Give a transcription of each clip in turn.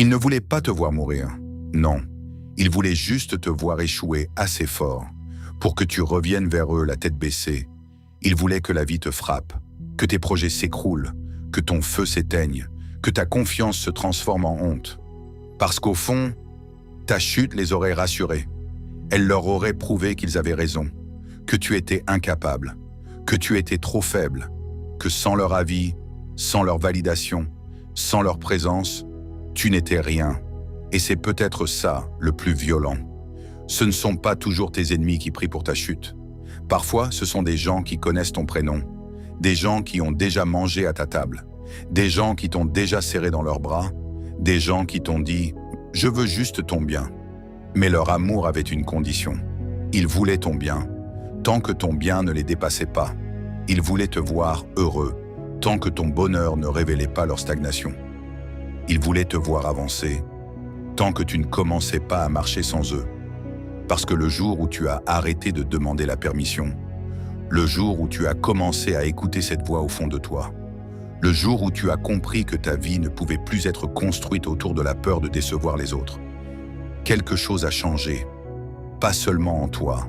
Ils ne voulaient pas te voir mourir. Non, ils voulaient juste te voir échouer assez fort pour que tu reviennes vers eux la tête baissée. Ils voulaient que la vie te frappe, que tes projets s'écroulent, que ton feu s'éteigne, que ta confiance se transforme en honte. Parce qu'au fond, ta chute les aurait rassurés. Elle leur aurait prouvé qu'ils avaient raison, que tu étais incapable, que tu étais trop faible, que sans leur avis, sans leur validation, sans leur présence, tu n'étais rien. Et c'est peut-être ça le plus violent. Ce ne sont pas toujours tes ennemis qui prient pour ta chute. Parfois, ce sont des gens qui connaissent ton prénom, des gens qui ont déjà mangé à ta table, des gens qui t'ont déjà serré dans leurs bras, des gens qui t'ont dit « je veux juste ton bien ». Mais leur amour avait une condition. Ils voulaient ton bien, tant que ton bien ne les dépassait pas. Ils voulaient te voir heureux, tant que ton bonheur ne révélait pas leur stagnation. Ils voulaient te voir avancer, tant que tu ne commençais pas à marcher sans eux. Parce que le jour où tu as arrêté de demander la permission, le jour où tu as commencé à écouter cette voix au fond de toi, le jour où tu as compris que ta vie ne pouvait plus être construite autour de la peur de décevoir les autres, quelque chose a changé, pas seulement en toi,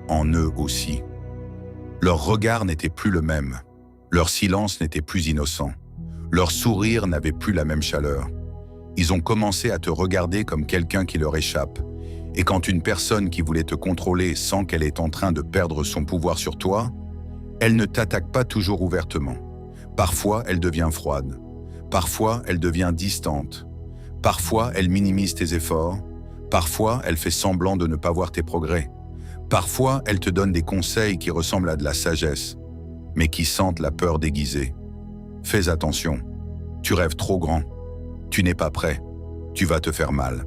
en eux aussi. Leur regard n'était plus le même, leur silence n'était plus innocent, leur sourire n'avait plus la même chaleur. Ils ont commencé à te regarder comme quelqu'un qui leur échappe. Et quand une personne qui voulait te contrôler sent qu'elle est en train de perdre son pouvoir sur toi, elle ne t'attaque pas toujours ouvertement. Parfois, elle devient froide. Parfois, elle devient distante. Parfois, elle minimise tes efforts. Parfois, elle fait semblant de ne pas voir tes progrès. Parfois, elle te donne des conseils qui ressemblent à de la sagesse, mais qui sentent la peur déguisée. Fais attention. Tu rêves trop grand. Tu n'es pas prêt. Tu vas te faire mal.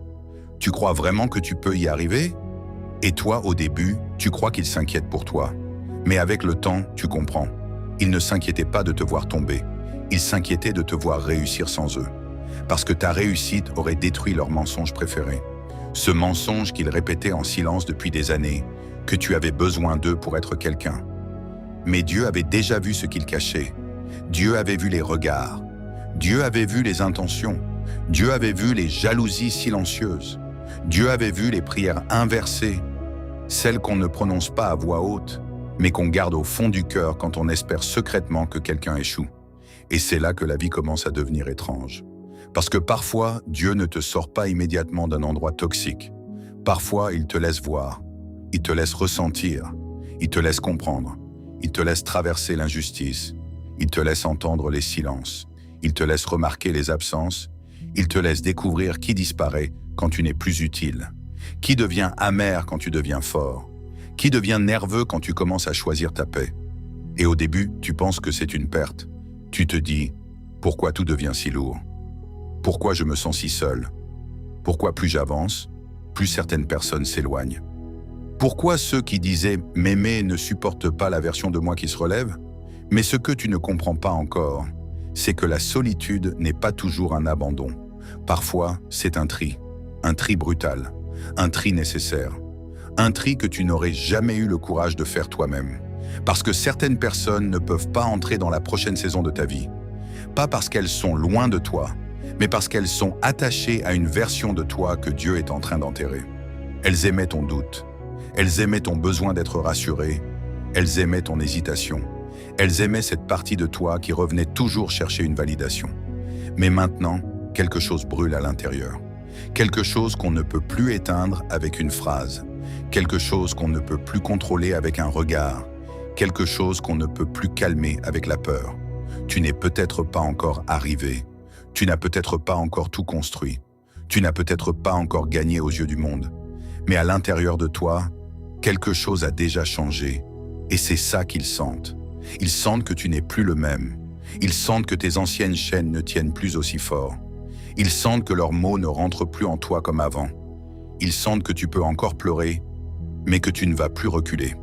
Tu crois vraiment que tu peux y arriver? Et toi, au début, tu crois qu'ils s'inquiètent pour toi. Mais avec le temps, tu comprends. Ils ne s'inquiétaient pas de te voir tomber. Ils s'inquiétaient de te voir réussir sans eux. Parce que ta réussite aurait détruit leur mensonge préféré. Ce mensonge qu'ils répétaient en silence depuis des années, que tu avais besoin d'eux pour être quelqu'un. Mais Dieu avait déjà vu ce qu'ils cachaient. Dieu avait vu les regards. Dieu avait vu les intentions. Dieu avait vu les jalousies silencieuses. Dieu avait vu les prières inversées, celles qu'on ne prononce pas à voix haute, mais qu'on garde au fond du cœur quand on espère secrètement que quelqu'un échoue. Et c'est là que la vie commence à devenir étrange. Parce que parfois, Dieu ne te sort pas immédiatement d'un endroit toxique. Parfois, il te laisse voir, il te laisse ressentir, il te laisse comprendre, il te laisse traverser l'injustice, il te laisse entendre les silences, il te laisse remarquer les absences, il te laisse découvrir qui disparaît quand tu n'es plus utile, qui devient amer quand tu deviens fort, qui devient nerveux quand tu commences à choisir ta paix. Et au début, tu penses que c'est une perte. Tu te dis, pourquoi tout devient si lourd? Pourquoi je me sens si seul? Pourquoi plus j'avance, plus certaines personnes s'éloignent? Pourquoi ceux qui disaient « m'aimer » ne supportent pas la version de moi qui se relève? Mais ce que tu ne comprends pas encore, c'est que la solitude n'est pas toujours un abandon. Parfois, c'est un tri brutal, un tri nécessaire, un tri que tu n'aurais jamais eu le courage de faire toi-même. Parce que certaines personnes ne peuvent pas entrer dans la prochaine saison de ta vie. Pas parce qu'elles sont loin de toi, mais parce qu'elles sont attachées à une version de toi que Dieu est en train d'enterrer. Elles aimaient ton doute, elles aimaient ton besoin d'être rassuré, elles aimaient ton hésitation, elles aimaient cette partie de toi qui revenait toujours chercher une validation. Mais maintenant, quelque chose brûle à l'intérieur. Quelque chose qu'on ne peut plus éteindre avec une phrase. Quelque chose qu'on ne peut plus contrôler avec un regard. Quelque chose qu'on ne peut plus calmer avec la peur. Tu n'es peut-être pas encore arrivé. Tu n'as peut-être pas encore tout construit. Tu n'as peut-être pas encore gagné aux yeux du monde. Mais à l'intérieur de toi, quelque chose a déjà changé. Et c'est ça qu'ils sentent. Ils sentent que tu n'es plus le même. Ils sentent que tes anciennes chaînes ne tiennent plus aussi fort. Ils sentent que leurs mots ne rentrent plus en toi comme avant. Ils sentent que tu peux encore pleurer, mais que tu ne vas plus reculer.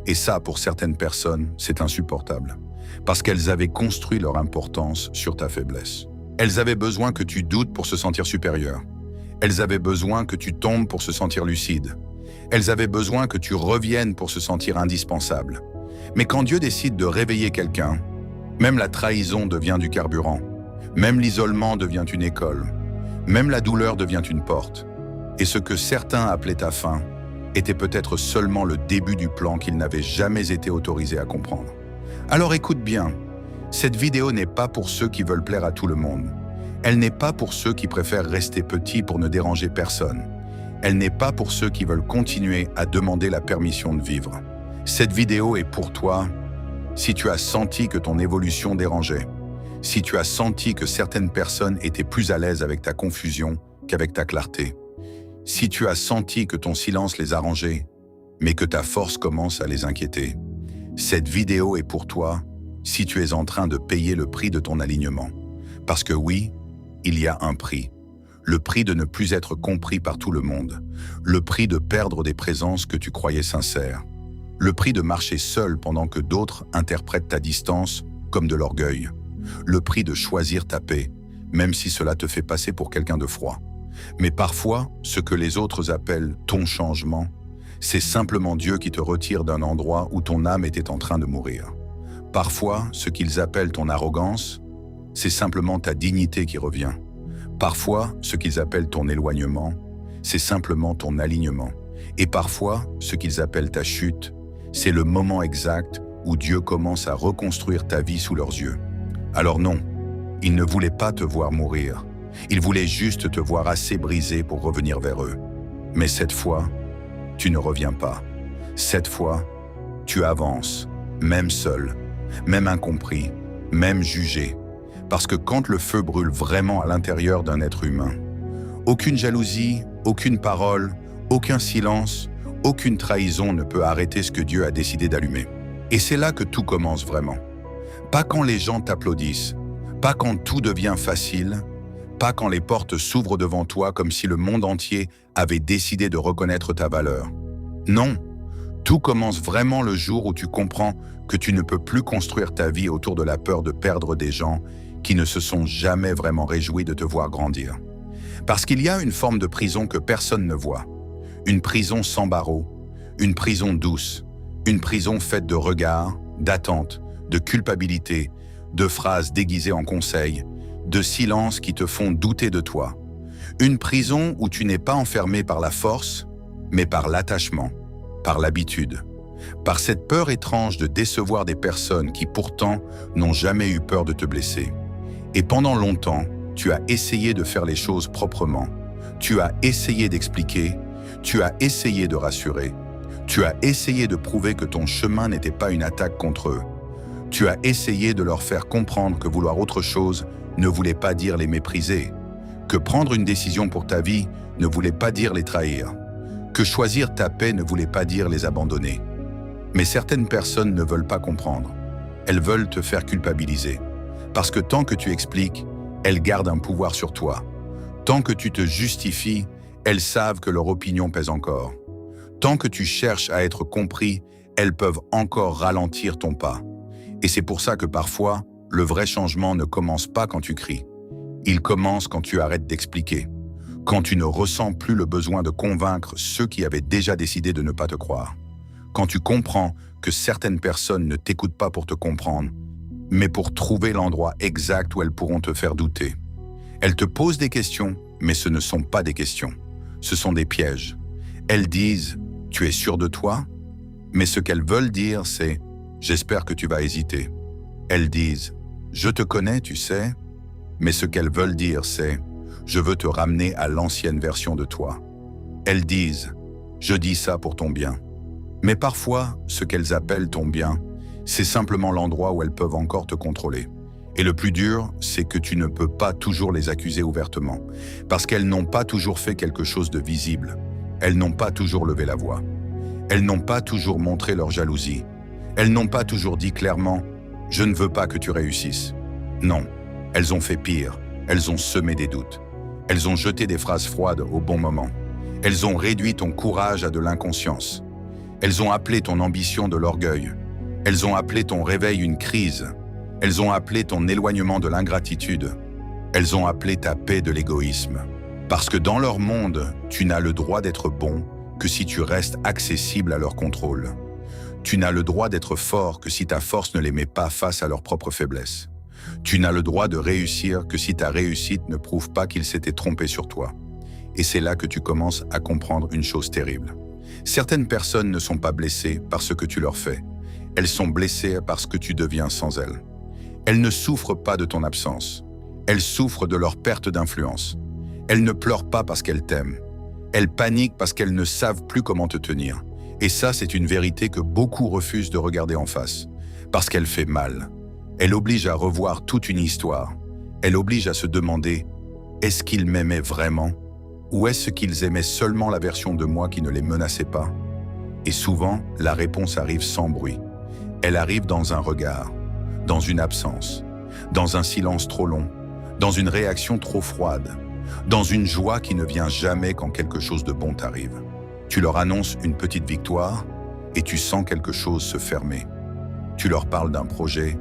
Et ça, pour certaines personnes, c'est insupportable. Parce qu'elles avaient construit leur importance sur ta faiblesse. Elles avaient besoin que tu doutes pour se sentir supérieur. Elles avaient besoin que tu tombes pour se sentir lucide. Elles avaient besoin que tu reviennes pour se sentir indispensable. Mais quand Dieu décide de réveiller quelqu'un, même la trahison devient du carburant. Même l'isolement devient une école. Même la douleur devient une porte. Et ce que certains appelaient ta fin était peut-être seulement le début du plan qu'ils n'avaient jamais été autorisés à comprendre. Alors écoute bien, cette vidéo n'est pas pour ceux qui veulent plaire à tout le monde. Elle n'est pas pour ceux qui préfèrent rester petits pour ne déranger personne. Elle n'est pas pour ceux qui veulent continuer à demander la permission de vivre. Cette vidéo est pour toi si tu as senti que ton évolution dérangeait, si tu as senti que certaines personnes étaient plus à l'aise avec ta confusion qu'avec ta clarté, si tu as senti que ton silence les arrangeait, mais que ta force commence à les inquiéter. Cette vidéo est pour toi si tu es en train de payer le prix de ton alignement. Parce que oui, il y a un prix. Le prix de ne plus être compris par tout le monde. Le prix de perdre des présences que tu croyais sincères. Le prix de marcher seul pendant que d'autres interprètent ta distance comme de l'orgueil. Le prix de choisir ta paix, même si cela te fait passer pour quelqu'un de froid. Mais parfois, ce que les autres appellent ton changement, c'est simplement Dieu qui te retire d'un endroit où ton âme était en train de mourir. Parfois, ce qu'ils appellent ton arrogance, c'est simplement ta dignité qui revient. Parfois, ce qu'ils appellent ton éloignement, c'est simplement ton alignement. Et parfois, ce qu'ils appellent ta chute, c'est le moment exact où Dieu commence à reconstruire ta vie sous leurs yeux. Alors non, il ne voulait pas te voir mourir. Il voulait juste te voir assez brisé pour revenir vers eux. Mais cette fois, tu ne reviens pas. Cette fois, tu avances, même seul, même incompris, même jugé. Parce que quand le feu brûle vraiment à l'intérieur d'un être humain, aucune jalousie, aucune parole, aucun silence, aucune trahison ne peut arrêter ce que Dieu a décidé d'allumer. Et c'est là que tout commence vraiment. Pas quand les gens t'applaudissent, pas quand tout devient facile, pas quand les portes s'ouvrent devant toi comme si le monde entier avait décidé de reconnaître ta valeur. Non, tout commence vraiment le jour où tu comprends que tu ne peux plus construire ta vie autour de la peur de perdre des gens qui ne se sont jamais vraiment réjouis de te voir grandir. Parce qu'il y a une forme de prison que personne ne voit. Une prison sans barreaux, une prison douce, une prison faite de regards, d'attentes, de culpabilité, de phrases déguisées en conseils, de silences qui te font douter de toi. Une prison où tu n'es pas enfermé par la force, mais par l'attachement, par l'habitude, par cette peur étrange de décevoir des personnes qui pourtant n'ont jamais eu peur de te blesser. Et pendant longtemps, tu as essayé de faire les choses proprement. Tu as essayé d'expliquer, tu as essayé de rassurer. Tu as essayé de prouver que ton chemin n'était pas une attaque contre eux. Tu as essayé de leur faire comprendre que vouloir autre chose ne voulait pas dire les mépriser, que prendre une décision pour ta vie ne voulait pas dire les trahir, que choisir ta paix ne voulait pas dire les abandonner. Mais certaines personnes ne veulent pas comprendre. Elles veulent te faire culpabiliser. Parce que tant que tu expliques, elles gardent un pouvoir sur toi. Tant que tu te justifies, elles savent que leur opinion pèse encore. Tant que tu cherches à être compris, elles peuvent encore ralentir ton pas. Et c'est pour ça que parfois, le vrai changement ne commence pas quand tu cries. Il commence quand tu arrêtes d'expliquer. Quand tu ne ressens plus le besoin de convaincre ceux qui avaient déjà décidé de ne pas te croire. Quand tu comprends que certaines personnes ne t'écoutent pas pour te comprendre, mais pour trouver l'endroit exact où elles pourront te faire douter. Elles te posent des questions, mais ce ne sont pas des questions. Ce sont des pièges. Elles disent « Tu es sûr de toi ?» Mais ce qu'elles veulent dire, c'est « J'espère que tu vas hésiter. » Elles disent « Je te connais, tu sais ?» Mais ce qu'elles veulent dire, c'est « Je veux te ramener à l'ancienne version de toi. » Elles disent « Je dis ça pour ton bien. » Mais parfois, ce qu'elles appellent ton bien, c'est simplement l'endroit où elles peuvent encore te contrôler. Et le plus dur, c'est que tu ne peux pas toujours les accuser ouvertement, parce qu'elles n'ont pas toujours fait quelque chose de visible. Elles n'ont pas toujours levé la voix. Elles n'ont pas toujours montré leur jalousie. Elles n'ont pas toujours dit clairement « Je ne veux pas que tu réussisses ». Non, elles ont fait pire. Elles ont semé des doutes. Elles ont jeté des phrases froides au bon moment. Elles ont réduit ton courage à de l'inconscience. Elles ont appelé ton ambition de l'orgueil. Elles ont appelé ton réveil une crise. Elles ont appelé ton éloignement de l'ingratitude. Elles ont appelé ta paix de l'égoïsme. Parce que dans leur monde, tu n'as le droit d'être bon que si tu restes accessible à leur contrôle. Tu n'as le droit d'être fort que si ta force ne les met pas face à leur propre faiblesse. Tu n'as le droit de réussir que si ta réussite ne prouve pas qu'il s'était trompé sur toi. Et c'est là que tu commences à comprendre une chose terrible. Certaines personnes ne sont pas blessées par ce que tu leur fais. Elles sont blessées parce que tu deviens sans elles. Elles ne souffrent pas de ton absence. Elles souffrent de leur perte d'influence. Elles ne pleurent pas parce qu'elles t'aiment. Elles paniquent parce qu'elles ne savent plus comment te tenir. Et ça, c'est une vérité que beaucoup refusent de regarder en face. Parce qu'elle fait mal. Elle oblige à revoir toute une histoire. Elle oblige à se demander, est-ce qu'ils m'aimaient vraiment? Ou est-ce qu'ils aimaient seulement la version de moi qui ne les menaçait pas? Et souvent, la réponse arrive sans bruit. Elle arrive dans un regard, dans une absence, dans un silence trop long, dans une réaction trop froide, dans une joie qui ne vient jamais quand quelque chose de bon t'arrive. Tu leur annonces une petite victoire et tu sens quelque chose se fermer. Tu leur parles d'un projet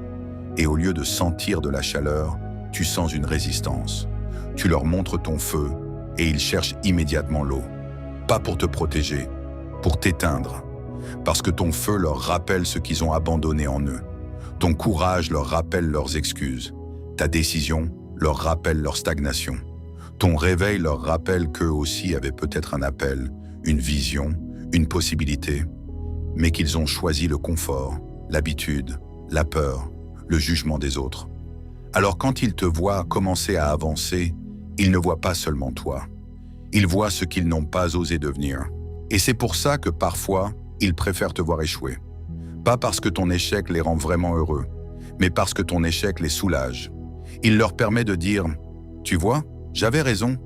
et au lieu de sentir de la chaleur, tu sens une résistance. Tu leur montres ton feu et ils cherchent immédiatement l'eau. Pas pour te protéger, pour t'éteindre. Parce que ton feu leur rappelle ce qu'ils ont abandonné en eux. Ton courage leur rappelle leurs excuses. Ta décision leur rappelle leur stagnation. Ton réveil leur rappelle qu'eux aussi avaient peut-être un appel, une vision, une possibilité, mais qu'ils ont choisi le confort, l'habitude, la peur, le jugement des autres. Alors quand ils te voient commencer à avancer, ils ne voient pas seulement toi. Ils voient ce qu'ils n'ont pas osé devenir. Et c'est pour ça que parfois, ils préfèrent te voir échouer. Pas parce que ton échec les rend vraiment heureux, mais parce que ton échec les soulage. Il leur permet de dire « Tu vois, j'avais raison ».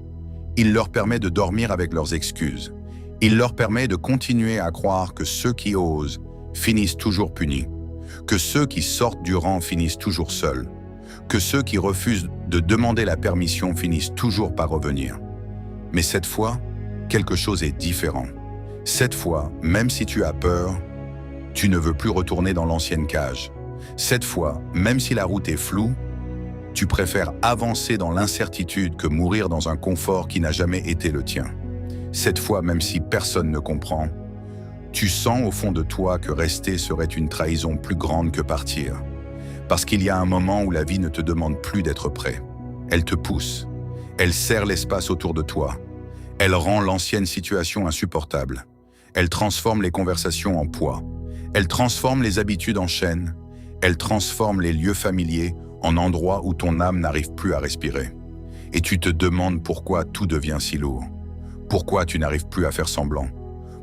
Il leur permet de dormir avec leurs excuses. Il leur permet de continuer à croire que ceux qui osent finissent toujours punis, que ceux qui sortent du rang finissent toujours seuls, que ceux qui refusent de demander la permission finissent toujours par revenir. Mais cette fois, quelque chose est différent. Cette fois, même si tu as peur, tu ne veux plus retourner dans l'ancienne cage. Cette fois, même si la route est floue, tu préfères avancer dans l'incertitude que mourir dans un confort qui n'a jamais été le tien. Cette fois, même si personne ne comprend, tu sens au fond de toi que rester serait une trahison plus grande que partir. Parce qu'il y a un moment où la vie ne te demande plus d'être prêt. Elle te pousse. Elle serre l'espace autour de toi. Elle rend l'ancienne situation insupportable. Elle transforme les conversations en poids. Elle transforme les habitudes en chaînes. Elle transforme les lieux familiers en endroits où ton âme n'arrive plus à respirer. Et tu te demandes pourquoi tout devient si lourd. Pourquoi tu n'arrives plus à faire semblant?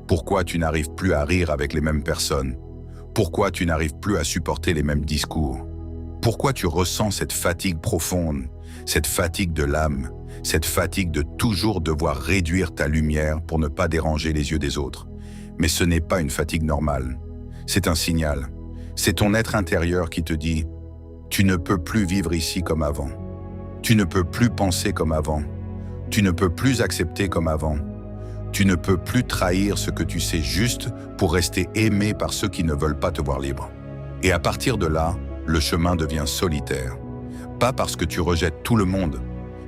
Pourquoi tu n'arrives plus à rire avec les mêmes personnes? Pourquoi tu n'arrives plus à supporter les mêmes discours? Pourquoi tu ressens cette fatigue profonde, cette fatigue de l'âme, cette fatigue de toujours devoir réduire ta lumière pour ne pas déranger les yeux des autres? Mais ce n'est pas une fatigue normale. C'est un signal. C'est ton être intérieur qui te dit « Tu ne peux plus vivre ici comme avant. Tu ne peux plus penser comme avant. Tu ne peux plus accepter comme avant. Tu ne peux plus trahir ce que tu sais juste pour rester aimé par ceux qui ne veulent pas te voir libre. » Et à partir de là, le chemin devient solitaire. Pas parce que tu rejettes tout le monde,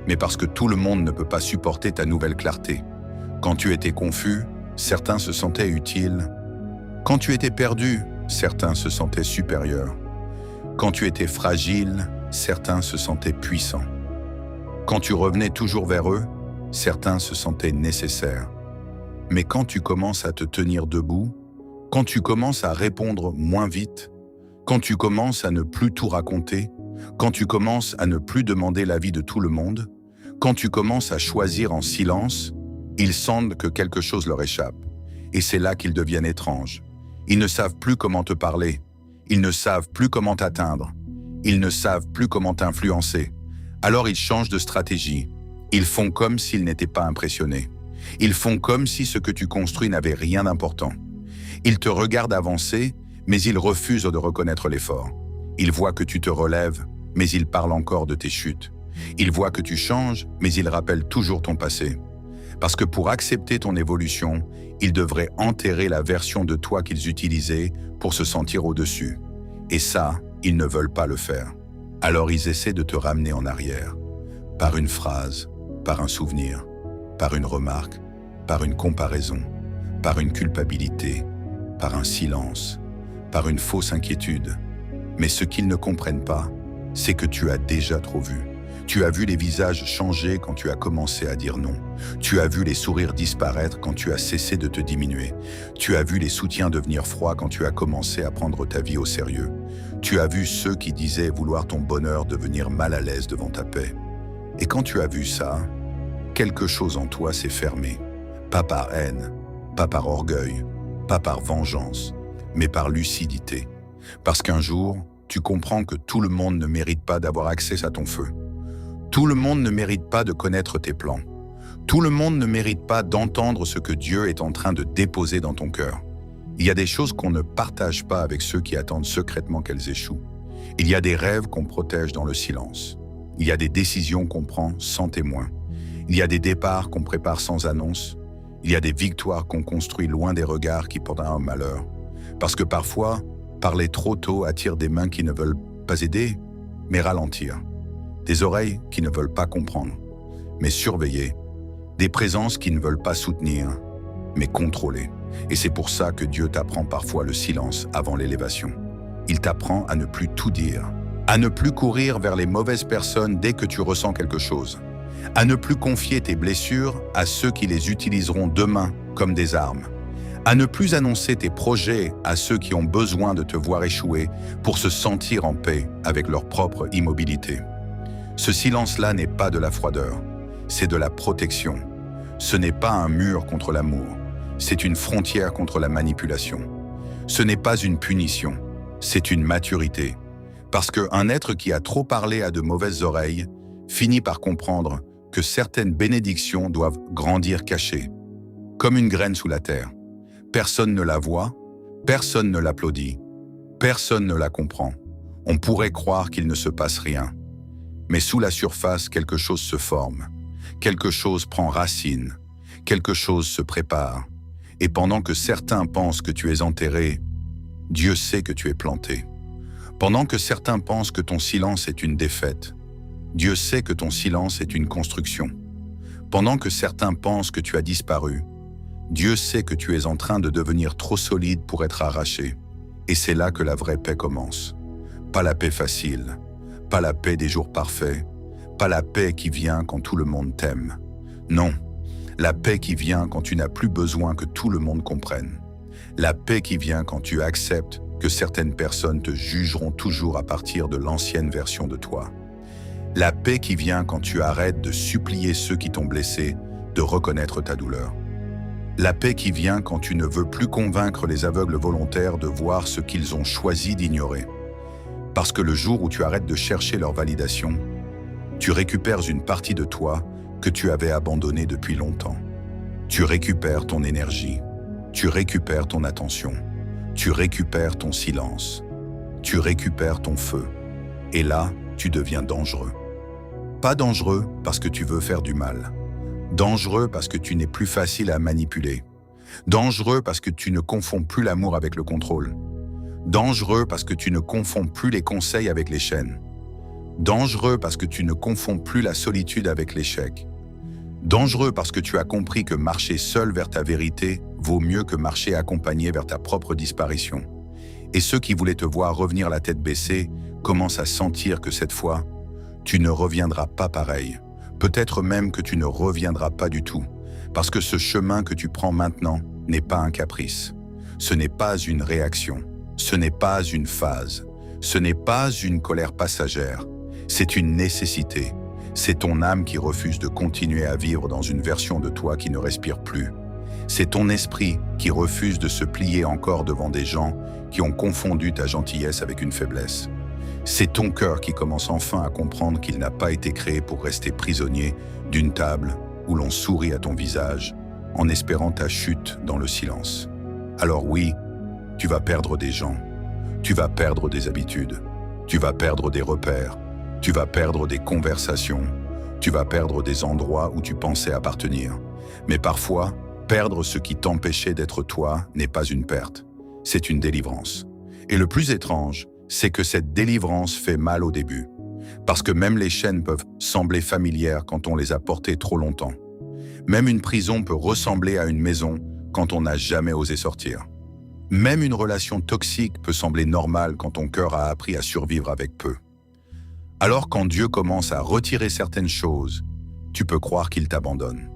mais parce que tout le monde ne peut pas supporter ta nouvelle clarté. Quand tu étais confus, certains se sentaient utiles. Quand tu étais perdu, certains se sentaient supérieurs. Quand tu étais fragile, certains se sentaient puissants. Quand tu revenais toujours vers eux, certains se sentaient nécessaires. Mais quand tu commences à te tenir debout, quand tu commences à répondre moins vite, quand tu commences à ne plus tout raconter, quand tu commences à ne plus demander l'avis de tout le monde, quand tu commences à choisir en silence, ils sentent que quelque chose leur échappe. Et c'est là qu'ils deviennent étranges. Ils ne savent plus comment te parler. Ils ne savent plus comment t'atteindre. Ils ne savent plus comment t'influencer. Alors ils changent de stratégie. Ils font comme s'ils n'étaient pas impressionnés. Ils font comme si ce que tu construis n'avait rien d'important. Ils te regardent avancer, mais ils refusent de reconnaître l'effort. Ils voient que tu te relèves, mais ils parlent encore de tes chutes. Ils voient que tu changes, mais ils rappellent toujours ton passé. Parce que pour accepter ton évolution, ils devraient enterrer la version de toi qu'ils utilisaient pour se sentir au-dessus. Et ça, ils ne veulent pas le faire. Alors ils essaient de te ramener en arrière, par une phrase, par un souvenir, par une remarque, par une comparaison, par une culpabilité, par un silence, par une fausse inquiétude. Mais ce qu'ils ne comprennent pas, c'est que tu as déjà trop vu. Tu as vu les visages changer quand tu as commencé à dire non. Tu as vu les sourires disparaître quand tu as cessé de te diminuer. Tu as vu les soutiens devenir froids quand tu as commencé à prendre ta vie au sérieux. Tu as vu ceux qui disaient vouloir ton bonheur devenir mal à l'aise devant ta paix. Et quand tu as vu ça, quelque chose en toi s'est fermé. Pas par haine, pas par orgueil, pas par vengeance, mais par lucidité. Parce qu'un jour, tu comprends que tout le monde ne mérite pas d'avoir accès à ton feu. Tout le monde ne mérite pas de connaître tes plans. Tout le monde ne mérite pas d'entendre ce que Dieu est en train de déposer dans ton cœur. Il y a des choses qu'on ne partage pas avec ceux qui attendent secrètement qu'elles échouent. Il y a des rêves qu'on protège dans le silence. Il y a des décisions qu'on prend sans témoin. Il y a des départs qu'on prépare sans annonce. Il y a des victoires qu'on construit loin des regards qui portent un malheur. Parce que parfois, parler trop tôt attire des mains qui ne veulent pas aider, mais ralentir. Des oreilles qui ne veulent pas comprendre, mais surveiller. Des présences qui ne veulent pas soutenir, mais contrôler. Et c'est pour ça que Dieu t'apprend parfois le silence avant l'élévation. Il t'apprend à ne plus tout dire, à ne plus courir vers les mauvaises personnes dès que tu ressens quelque chose, à ne plus confier tes blessures à ceux qui les utiliseront demain comme des armes, à ne plus annoncer tes projets à ceux qui ont besoin de te voir échouer pour se sentir en paix avec leur propre immobilité. Ce silence-là n'est pas de la froideur, c'est de la protection. Ce n'est pas un mur contre l'amour, c'est une frontière contre la manipulation. Ce n'est pas une punition, c'est une maturité. Parce qu'un être qui a trop parlé à de mauvaises oreilles finit par comprendre que certaines bénédictions doivent grandir cachées, comme une graine sous la terre. Personne ne la voit, personne ne l'applaudit, personne ne la comprend. On pourrait croire qu'il ne se passe rien. Mais sous la surface, quelque chose se forme, quelque chose prend racine, quelque chose se prépare. Et pendant que certains pensent que tu es enterré, Dieu sait que tu es planté. Pendant que certains pensent que ton silence est une défaite, Dieu sait que ton silence est une construction. Pendant que certains pensent que tu as disparu, Dieu sait que tu es en train de devenir trop solide pour être arraché. Et c'est là que la vraie paix commence. Pas la paix facile, pas la paix des jours parfaits, pas la paix qui vient quand tout le monde t'aime. Non, la paix qui vient quand tu n'as plus besoin que tout le monde comprenne. La paix qui vient quand tu acceptes que certaines personnes te jugeront toujours à partir de l'ancienne version de toi. La paix qui vient quand tu arrêtes de supplier ceux qui t'ont blessé de reconnaître ta douleur. La paix qui vient quand tu ne veux plus convaincre les aveugles volontaires de voir ce qu'ils ont choisi d'ignorer. Parce que le jour où tu arrêtes de chercher leur validation, tu récupères une partie de toi que tu avais abandonnée depuis longtemps. Tu récupères ton énergie, tu récupères ton attention, tu récupères ton silence, tu récupères ton feu. Et là, tu deviens dangereux. Pas dangereux parce que tu veux faire du mal. Dangereux parce que tu n'es plus facile à manipuler. Dangereux parce que tu ne confonds plus l'amour avec le contrôle. Dangereux parce que tu ne confonds plus les conseils avec les chaînes. Dangereux parce que tu ne confonds plus la solitude avec l'échec. Dangereux parce que tu as compris que marcher seul vers ta vérité vaut mieux que marcher accompagné vers ta propre disparition. Et ceux qui voulaient te voir revenir la tête baissée commencent à sentir que cette fois, tu ne reviendras pas pareil. Peut-être même que tu ne reviendras pas du tout, parce que ce chemin que tu prends maintenant n'est pas un caprice. Ce n'est pas une réaction. Ce n'est pas une phase, ce n'est pas une colère passagère, c'est une nécessité. C'est ton âme qui refuse de continuer à vivre dans une version de toi qui ne respire plus. C'est ton esprit qui refuse de se plier encore devant des gens qui ont confondu ta gentillesse avec une faiblesse. C'est ton cœur qui commence enfin à comprendre qu'il n'a pas été créé pour rester prisonnier d'une table où l'on sourit à ton visage en espérant ta chute dans le silence. Alors oui, tu vas perdre des gens, tu vas perdre des habitudes, tu vas perdre des repères, tu vas perdre des conversations, tu vas perdre des endroits où tu pensais appartenir. Mais parfois, perdre ce qui t'empêchait d'être toi n'est pas une perte, c'est une délivrance. Et le plus étrange, c'est que cette délivrance fait mal au début, parce que même les chaînes peuvent sembler familières quand on les a portées trop longtemps. Même une prison peut ressembler à une maison quand on n'a jamais osé sortir. Même une relation toxique peut sembler normale quand ton cœur a appris à survivre avec peu. Alors quand Dieu commence à retirer certaines choses, tu peux croire qu'il t'abandonne.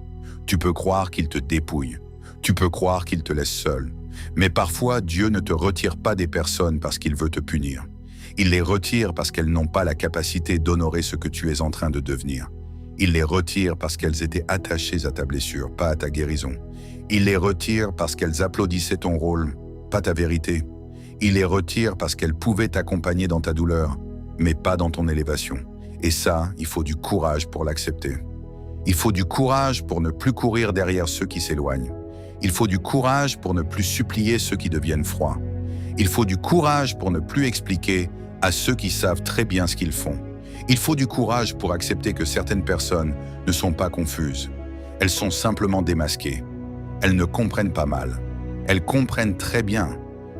Tu peux croire qu'il te dépouille. Tu peux croire qu'il te laisse seul. Mais parfois, Dieu ne te retire pas des personnes parce qu'il veut te punir. Il les retire parce qu'elles n'ont pas la capacité d'honorer ce que tu es en train de devenir. Il les retire parce qu'elles étaient attachées à ta blessure, pas à ta guérison. Il les retire parce qu'elles applaudissaient ton rôle, pas ta vérité. Il les retire parce qu'elles pouvaient t'accompagner dans ta douleur, mais pas dans ton élévation. Et ça, il faut du courage pour l'accepter. Il faut du courage pour ne plus courir derrière ceux qui s'éloignent. Il faut du courage pour ne plus supplier ceux qui deviennent froids. Il faut du courage pour ne plus expliquer à ceux qui savent très bien ce qu'ils font. Il faut du courage pour accepter que certaines personnes ne sont pas confuses. Elles sont simplement démasquées. Elles ne comprennent pas mal. Elles comprennent très bien.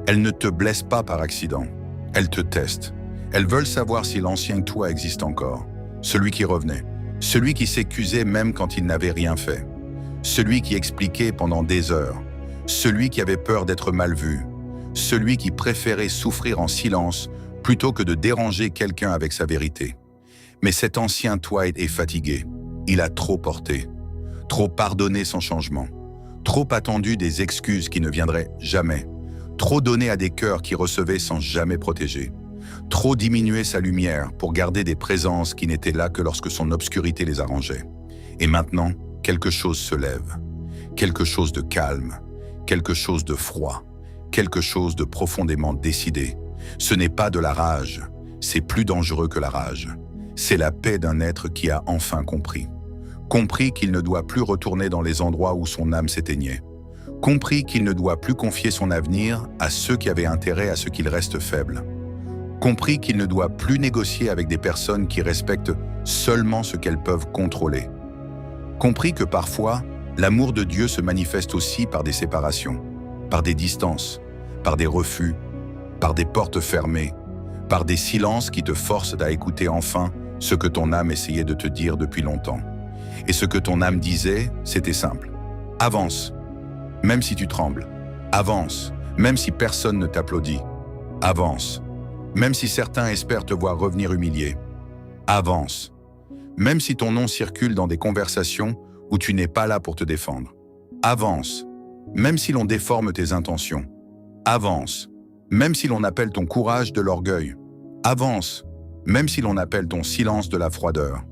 Elles ne te blessent pas par accident. Elles te testent. Elles veulent savoir si l'ancien toi existe encore. Celui qui revenait. Celui qui s'excusait même quand il n'avait rien fait. Celui qui expliquait pendant des heures. Celui qui avait peur d'être mal vu. Celui qui préférait souffrir en silence plutôt que de déranger quelqu'un avec sa vérité. Mais cet ancien toi est fatigué. Il a trop porté. Trop pardonné sans changement. Trop attendu des excuses qui ne viendraient jamais. Trop donné à des cœurs qui recevaient sans jamais protéger. Trop diminué sa lumière pour garder des présences qui n'étaient là que lorsque son obscurité les arrangeait. Et maintenant, quelque chose se lève. Quelque chose de calme. Quelque chose de froid. Quelque chose de profondément décidé. Ce n'est pas de la rage. C'est plus dangereux que la rage. C'est la paix d'un être qui a enfin compris. Compris qu'il ne doit plus retourner dans les endroits où son âme s'éteignait. Compris qu'il ne doit plus confier son avenir à ceux qui avaient intérêt à ce qu'il reste faible. Compris qu'il ne doit plus négocier avec des personnes qui respectent seulement ce qu'elles peuvent contrôler. Compris que parfois, l'amour de Dieu se manifeste aussi par des séparations, par des distances, par des refus, par des portes fermées, par des silences qui te forcent à écouter enfin ce que ton âme essayait de te dire depuis longtemps. Et ce que ton âme disait, c'était simple. Avance, même si tu trembles. Avance, même si personne ne t'applaudit. Avance, même si certains espèrent te voir revenir humilié. Avance, même si ton nom circule dans des conversations où tu n'es pas là pour te défendre. Avance, même si l'on déforme tes intentions. Avance, même si l'on appelle ton courage de l'orgueil. Avance, même si l'on appelle ton silence de la froideur.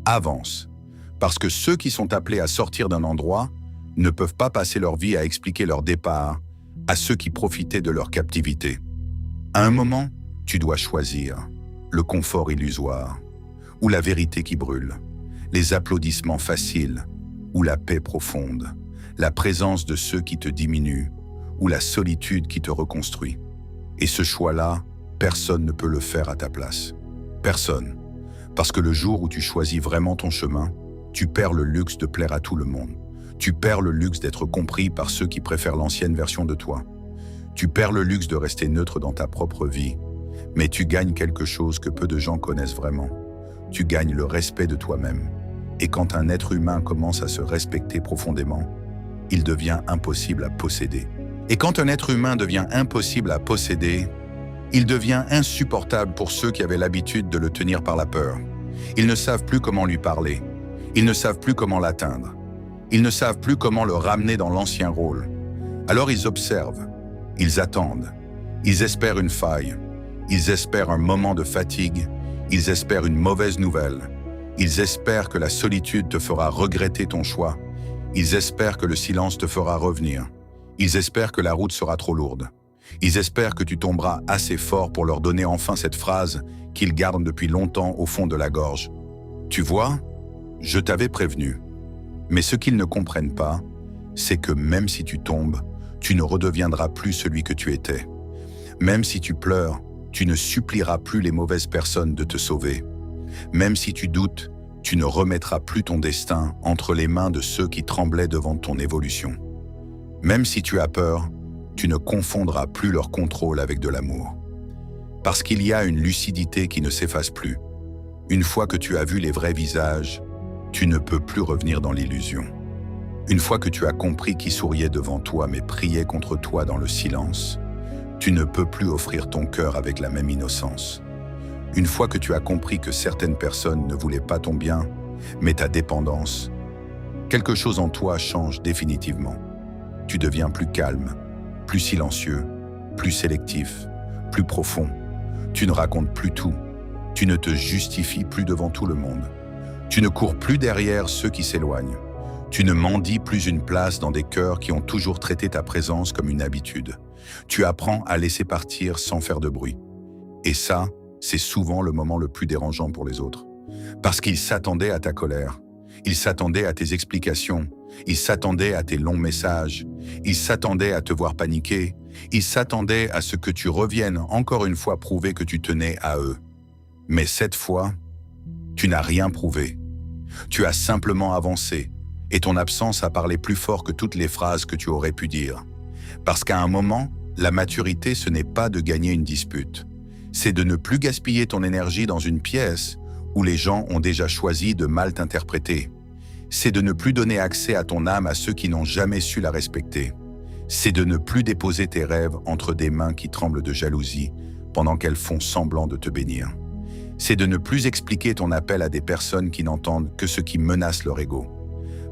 Avance, parce que ceux qui sont appelés à sortir d'un endroit ne peuvent pas passer leur vie à expliquer leur départ à ceux qui profitaient de leur captivité. À un moment, tu dois choisir le confort illusoire ou la vérité qui brûle, les applaudissements faciles ou la paix profonde, la présence de ceux qui te diminuent ou la solitude qui te reconstruit. Et ce choix-là, personne ne peut le faire à ta place. Personne. Parce que le jour où tu choisis vraiment ton chemin, tu perds le luxe de plaire à tout le monde. Tu perds le luxe d'être compris par ceux qui préfèrent l'ancienne version de toi. Tu perds le luxe de rester neutre dans ta propre vie. Mais tu gagnes quelque chose que peu de gens connaissent vraiment. Tu gagnes le respect de toi-même. Et quand un être humain commence à se respecter profondément, il devient impossible à posséder. Et quand un être humain devient impossible à posséder, il devient insupportable pour ceux qui avaient l'habitude de le tenir par la peur. Ils ne savent plus comment lui parler. Ils ne savent plus comment l'atteindre. Ils ne savent plus comment le ramener dans l'ancien rôle. Alors ils observent, ils attendent, ils espèrent une faille, ils espèrent un moment de fatigue, ils espèrent une mauvaise nouvelle, ils espèrent que la solitude te fera regretter ton choix, ils espèrent que le silence te fera revenir, ils espèrent que la route sera trop lourde, ils espèrent que tu tomberas assez fort pour leur donner enfin cette phrase qu'ils gardent depuis longtemps au fond de la gorge. Tu vois, je t'avais prévenu. Mais ce qu'ils ne comprennent pas, c'est que même si tu tombes, tu ne redeviendras plus celui que tu étais. Même si tu pleures, tu ne supplieras plus les mauvaises personnes de te sauver. Même si tu doutes, tu ne remettras plus ton destin entre les mains de ceux qui tremblaient devant ton évolution. Même si tu as peur, tu ne confondras plus leur contrôle avec de l'amour. Parce qu'il y a une lucidité qui ne s'efface plus. Une fois que tu as vu les vrais visages, tu ne peux plus revenir dans l'illusion. Une fois que tu as compris qui souriait devant toi mais priait contre toi dans le silence, tu ne peux plus offrir ton cœur avec la même innocence. Une fois que tu as compris que certaines personnes ne voulaient pas ton bien, mais ta dépendance, quelque chose en toi change définitivement. Tu deviens plus calme, plus silencieux, plus sélectif, plus profond. Tu ne racontes plus tout. Tu ne te justifies plus devant tout le monde. Tu ne cours plus derrière ceux qui s'éloignent. Tu ne mendies plus une place dans des cœurs qui ont toujours traité ta présence comme une habitude. Tu apprends à laisser partir sans faire de bruit. Et ça, c'est souvent le moment le plus dérangeant pour les autres. Parce qu'ils s'attendaient à ta colère. Ils s'attendaient à tes explications. Ils s'attendaient à tes longs messages. Ils s'attendaient à te voir paniquer. Ils s'attendaient à ce que tu reviennes encore une fois prouver que tu tenais à eux. Mais cette fois, tu n'as rien prouvé. Tu as simplement avancé. Et ton absence a parlé plus fort que toutes les phrases que tu aurais pu dire. Parce qu'à un moment, la maturité, ce n'est pas de gagner une dispute. C'est de ne plus gaspiller ton énergie dans une pièce où les gens ont déjà choisi de mal t'interpréter. C'est de ne plus donner accès à ton âme à ceux qui n'ont jamais su la respecter. C'est de ne plus déposer tes rêves entre des mains qui tremblent de jalousie pendant qu'elles font semblant de te bénir. C'est de ne plus expliquer ton appel à des personnes qui n'entendent que ce qui menace leur ego.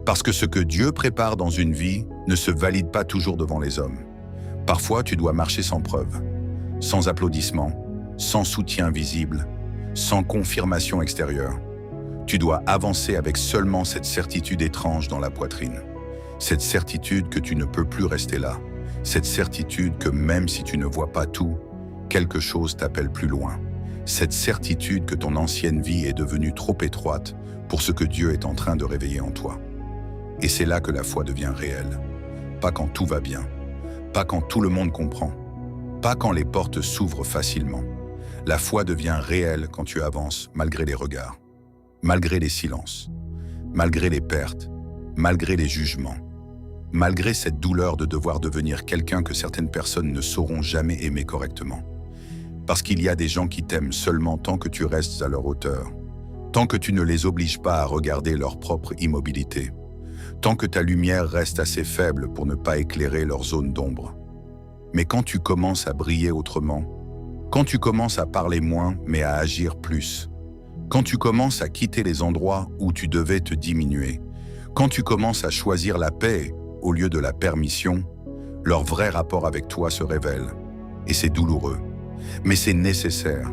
Parce que ce que Dieu prépare dans une vie ne se valide pas toujours devant les hommes. Parfois, tu dois marcher sans preuve, sans applaudissements, sans soutien visible, sans confirmation extérieure. Tu dois avancer avec seulement cette certitude étrange dans la poitrine. Cette certitude que tu ne peux plus rester là. Cette certitude que même si tu ne vois pas tout, quelque chose t'appelle plus loin. Cette certitude que ton ancienne vie est devenue trop étroite pour ce que Dieu est en train de réveiller en toi. Et c'est là que la foi devient réelle. Pas quand tout va bien, pas quand tout le monde comprend, pas quand les portes s'ouvrent facilement. La foi devient réelle quand tu avances malgré les regards, malgré les silences, malgré les pertes, malgré les jugements, malgré cette douleur de devoir devenir quelqu'un que certaines personnes ne sauront jamais aimer correctement. Parce qu'il y a des gens qui t'aiment seulement tant que tu restes à leur hauteur, tant que tu ne les obliges pas à regarder leur propre immobilité, tant que ta lumière reste assez faible pour ne pas éclairer leur zone d'ombre. Mais quand tu commences à briller autrement, quand tu commences à parler moins mais à agir plus, quand tu commences à quitter les endroits où tu devais te diminuer, quand tu commences à choisir la paix au lieu de la permission, leur vrai rapport avec toi se révèle. Et c'est douloureux. Mais c'est nécessaire,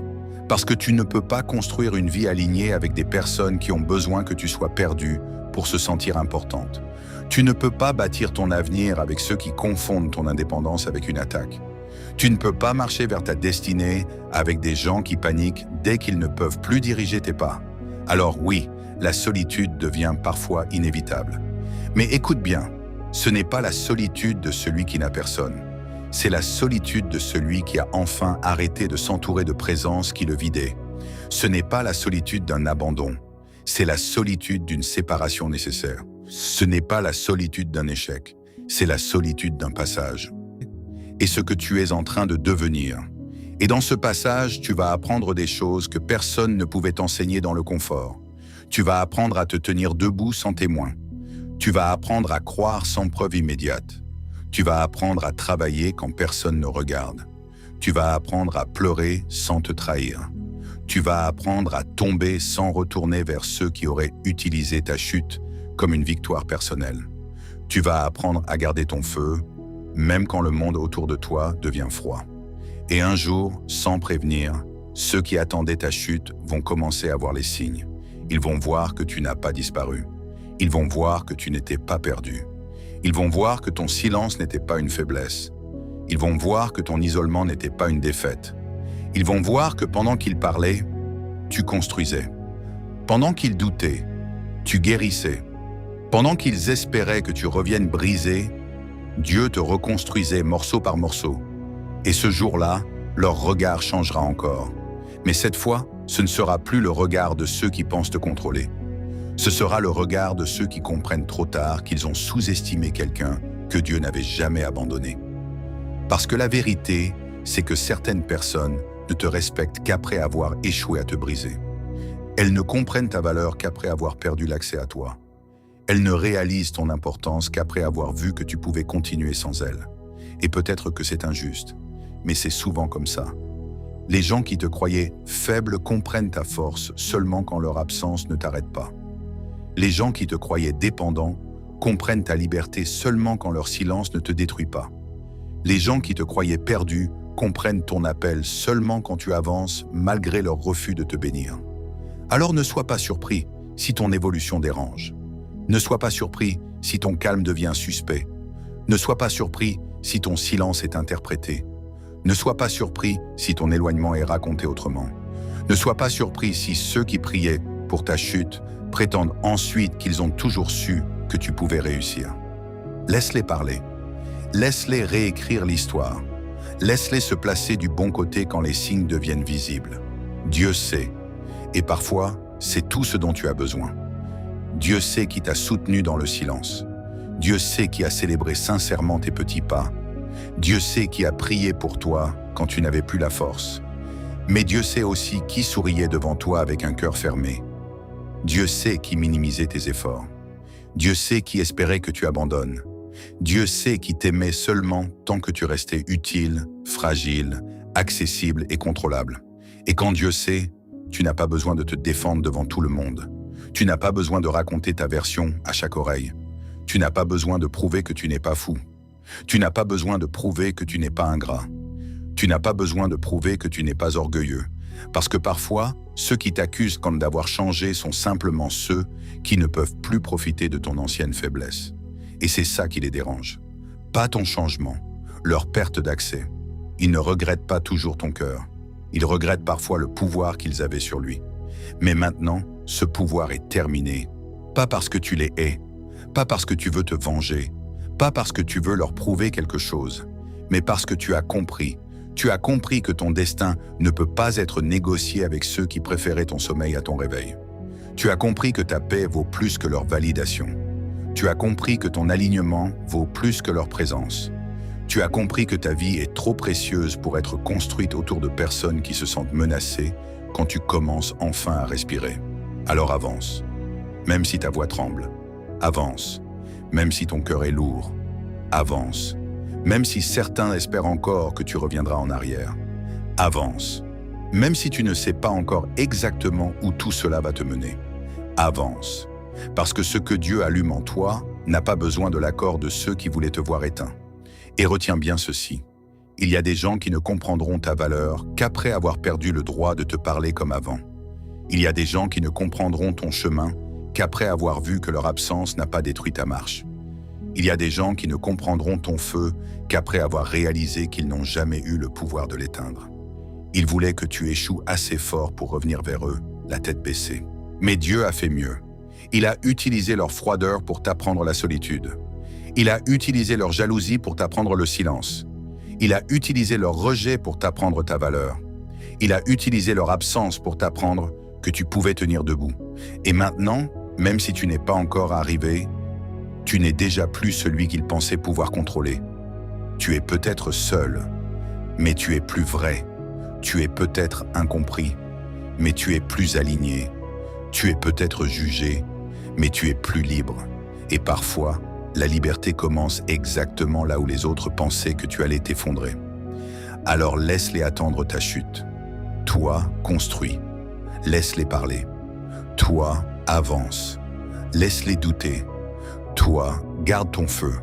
parce que tu ne peux pas construire une vie alignée avec des personnes qui ont besoin que tu sois perdu pour se sentir importante. Tu ne peux pas bâtir ton avenir avec ceux qui confondent ton indépendance avec une attaque. Tu ne peux pas marcher vers ta destinée avec des gens qui paniquent dès qu'ils ne peuvent plus diriger tes pas. Alors oui, la solitude devient parfois inévitable. Mais écoute bien, ce n'est pas la solitude de celui qui n'a personne. C'est la solitude de celui qui a enfin arrêté de s'entourer de présences qui le vidaient. Ce n'est pas la solitude d'un abandon, c'est la solitude d'une séparation nécessaire. Ce n'est pas la solitude d'un échec, c'est la solitude d'un passage. Et ce que tu es en train de devenir. Et dans ce passage, tu vas apprendre des choses que personne ne pouvait t'enseigner dans le confort. Tu vas apprendre à te tenir debout sans témoin. Tu vas apprendre à croire sans preuve immédiate. Tu vas apprendre à travailler quand personne ne regarde. Tu vas apprendre à pleurer sans te trahir. Tu vas apprendre à tomber sans retourner vers ceux qui auraient utilisé ta chute comme une victoire personnelle. Tu vas apprendre à garder ton feu, même quand le monde autour de toi devient froid. Et un jour, sans prévenir, ceux qui attendaient ta chute vont commencer à voir les signes. Ils vont voir que tu n'as pas disparu. Ils vont voir que tu n'étais pas perdu. Ils vont voir que ton silence n'était pas une faiblesse. Ils vont voir que ton isolement n'était pas une défaite. Ils vont voir que pendant qu'ils parlaient, tu construisais. Pendant qu'ils doutaient, tu guérissais. Pendant qu'ils espéraient que tu reviennes brisé, Dieu te reconstruisait morceau par morceau. Et ce jour-là, leur regard changera encore. Mais cette fois, ce ne sera plus le regard de ceux qui pensent te contrôler. Ce sera le regard de ceux qui comprennent trop tard qu'ils ont sous-estimé quelqu'un que Dieu n'avait jamais abandonné. Parce que la vérité, c'est que certaines personnes ne te respectent qu'après avoir échoué à te briser. Elles ne comprennent ta valeur qu'après avoir perdu l'accès à toi. Elles ne réalisent ton importance qu'après avoir vu que tu pouvais continuer sans elles. Et peut-être que c'est injuste, mais c'est souvent comme ça. Les gens qui te croyaient faible comprennent ta force seulement quand leur absence ne t'arrête pas. Les gens qui te croyaient dépendant comprennent ta liberté seulement quand leur silence ne te détruit pas. Les gens qui te croyaient perdu comprennent ton appel seulement quand tu avances malgré leur refus de te bénir. Alors ne sois pas surpris si ton évolution dérange. Ne sois pas surpris si ton calme devient suspect. Ne sois pas surpris si ton silence est interprété. Ne sois pas surpris si ton éloignement est raconté autrement. Ne sois pas surpris si ceux qui priaient pour ta chute prétendent ensuite qu'ils ont toujours su que tu pouvais réussir. Laisse-les parler. Laisse-les réécrire l'histoire. Laisse-les se placer du bon côté quand les signes deviennent visibles. Dieu sait. Et parfois, c'est tout ce dont tu as besoin. Dieu sait qui t'a soutenu dans le silence. Dieu sait qui a célébré sincèrement tes petits pas. Dieu sait qui a prié pour toi quand tu n'avais plus la force. Mais Dieu sait aussi qui souriait devant toi avec un cœur fermé. Dieu sait qui minimisait tes efforts. Dieu sait qui espérait que tu abandonnes. Dieu sait qui t'aimait seulement tant que tu restais utile, fragile, accessible et contrôlable. Et quand Dieu sait, tu n'as pas besoin de te défendre devant tout le monde. Tu n'as pas besoin de raconter ta version à chaque oreille. Tu n'as pas besoin de prouver que tu n'es pas fou. Tu n'as pas besoin de prouver que tu n'es pas ingrat. Tu n'as pas besoin de prouver que tu n'es pas orgueilleux. Parce que parfois, ceux qui t'accusent comme d'avoir changé sont simplement ceux qui ne peuvent plus profiter de ton ancienne faiblesse. Et c'est ça qui les dérange. Pas ton changement, leur perte d'accès. Ils ne regrettent pas toujours ton cœur. Ils regrettent parfois le pouvoir qu'ils avaient sur lui. Mais maintenant, ce pouvoir est terminé. Pas parce que tu les hais, pas parce que tu veux te venger, pas parce que tu veux leur prouver quelque chose, mais parce que tu as compris. Tu as compris que ton destin ne peut pas être négocié avec ceux qui préféraient ton sommeil à ton réveil. Tu as compris que ta paix vaut plus que leur validation. Tu as compris que ton alignement vaut plus que leur présence. Tu as compris que ta vie est trop précieuse pour être construite autour de personnes qui se sentent menacées quand tu commences enfin à respirer. Alors avance, même si ta voix tremble. Avance, même si ton cœur est lourd. Avance, même si certains espèrent encore que tu reviendras en arrière. Avance, même si tu ne sais pas encore exactement où tout cela va te mener. Avance, parce que ce que Dieu allume en toi n'a pas besoin de l'accord de ceux qui voulaient te voir éteint. Et retiens bien ceci, il y a des gens qui ne comprendront ta valeur qu'après avoir perdu le droit de te parler comme avant. Il y a des gens qui ne comprendront ton chemin qu'après avoir vu que leur absence n'a pas détruit ta marche. Il y a des gens qui ne comprendront ton feu qu'après avoir réalisé qu'ils n'ont jamais eu le pouvoir de l'éteindre. Ils voulaient que tu échoues assez fort pour revenir vers eux, la tête baissée. Mais Dieu a fait mieux. Il a utilisé leur froideur pour t'apprendre la solitude. Il a utilisé leur jalousie pour t'apprendre le silence. Il a utilisé leur rejet pour t'apprendre ta valeur. Il a utilisé leur absence pour t'apprendre que tu pouvais tenir debout. Et maintenant, même si tu n'es pas encore arrivé, tu n'es déjà plus celui qu'ils pensaient pouvoir contrôler. Tu es peut-être seul, mais tu es plus vrai. Tu es peut-être incompris, mais tu es plus aligné. Tu es peut-être jugé, mais tu es plus libre. Et parfois, la liberté commence exactement là où les autres pensaient que tu allais t'effondrer. Alors laisse-les attendre ta chute. Toi, construis. Laisse-les parler. Toi, avance. Laisse-les douter. Toi, garde ton feu.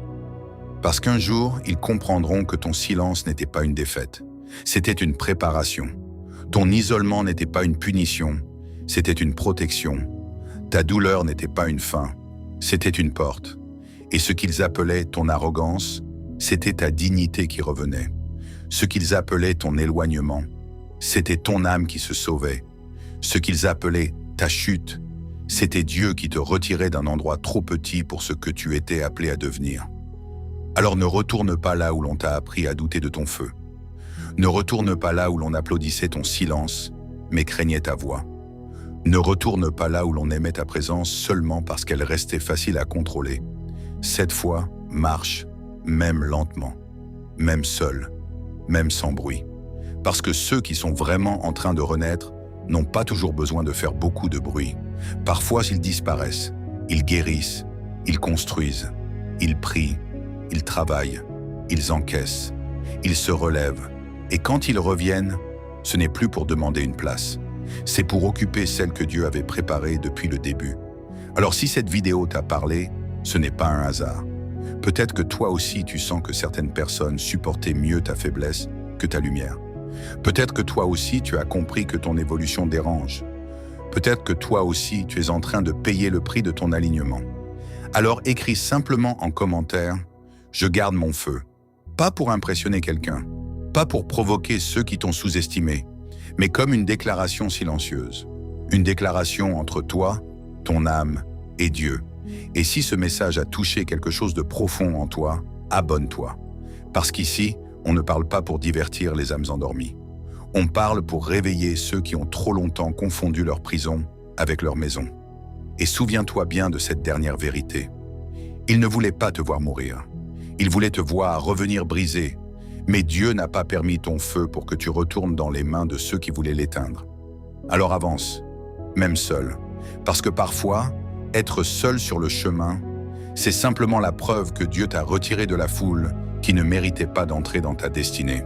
Parce qu'un jour, ils comprendront que ton silence n'était pas une défaite. C'était une préparation. Ton isolement n'était pas une punition. C'était une protection. Ta douleur n'était pas une fin. C'était une porte. Et ce qu'ils appelaient ton arrogance, c'était ta dignité qui revenait. Ce qu'ils appelaient ton éloignement, c'était ton âme qui se sauvait. Ce qu'ils appelaient ta chute, c'était Dieu qui te retirait d'un endroit trop petit pour ce que tu étais appelé à devenir. Alors ne retourne pas là où l'on t'a appris à douter de ton feu. Ne retourne pas là où l'on applaudissait ton silence, mais craignait ta voix. Ne retourne pas là où l'on aimait ta présence seulement parce qu'elle restait facile à contrôler. Cette fois, marche, même lentement, même seul, même sans bruit. Parce que ceux qui sont vraiment en train de renaître n'ont pas toujours besoin de faire beaucoup de bruit. Parfois, ils disparaissent, ils guérissent, ils construisent, ils prient, ils travaillent, ils encaissent, ils se relèvent. Et quand ils reviennent, ce n'est plus pour demander une place. C'est pour occuper celle que Dieu avait préparée depuis le début. Alors si cette vidéo t'a parlé, ce n'est pas un hasard. Peut-être que toi aussi tu sens que certaines personnes supportaient mieux ta faiblesse que ta lumière. Peut-être que toi aussi tu as compris que ton évolution dérange. Peut-être que toi aussi tu es en train de payer le prix de ton alignement. Alors écris simplement en commentaire « Je garde mon feu ». Pas pour impressionner quelqu'un, pas pour provoquer ceux qui t'ont sous-estimé, mais comme une déclaration silencieuse. Une déclaration entre toi, ton âme et Dieu. Et si ce message a touché quelque chose de profond en toi, abonne-toi. Parce qu'ici, on ne parle pas pour divertir les âmes endormies. On parle pour réveiller ceux qui ont trop longtemps confondu leur prison avec leur maison. Et souviens-toi bien de cette dernière vérité. Il ne voulait pas te voir mourir. Il voulait te voir revenir brisé. Mais Dieu n'a pas permis ton feu pour que tu retournes dans les mains de ceux qui voulaient l'éteindre. Alors avance, même seul. Parce que parfois, être seul sur le chemin, c'est simplement la preuve que Dieu t'a retiré de la foule qui ne méritait pas d'entrer dans ta destinée.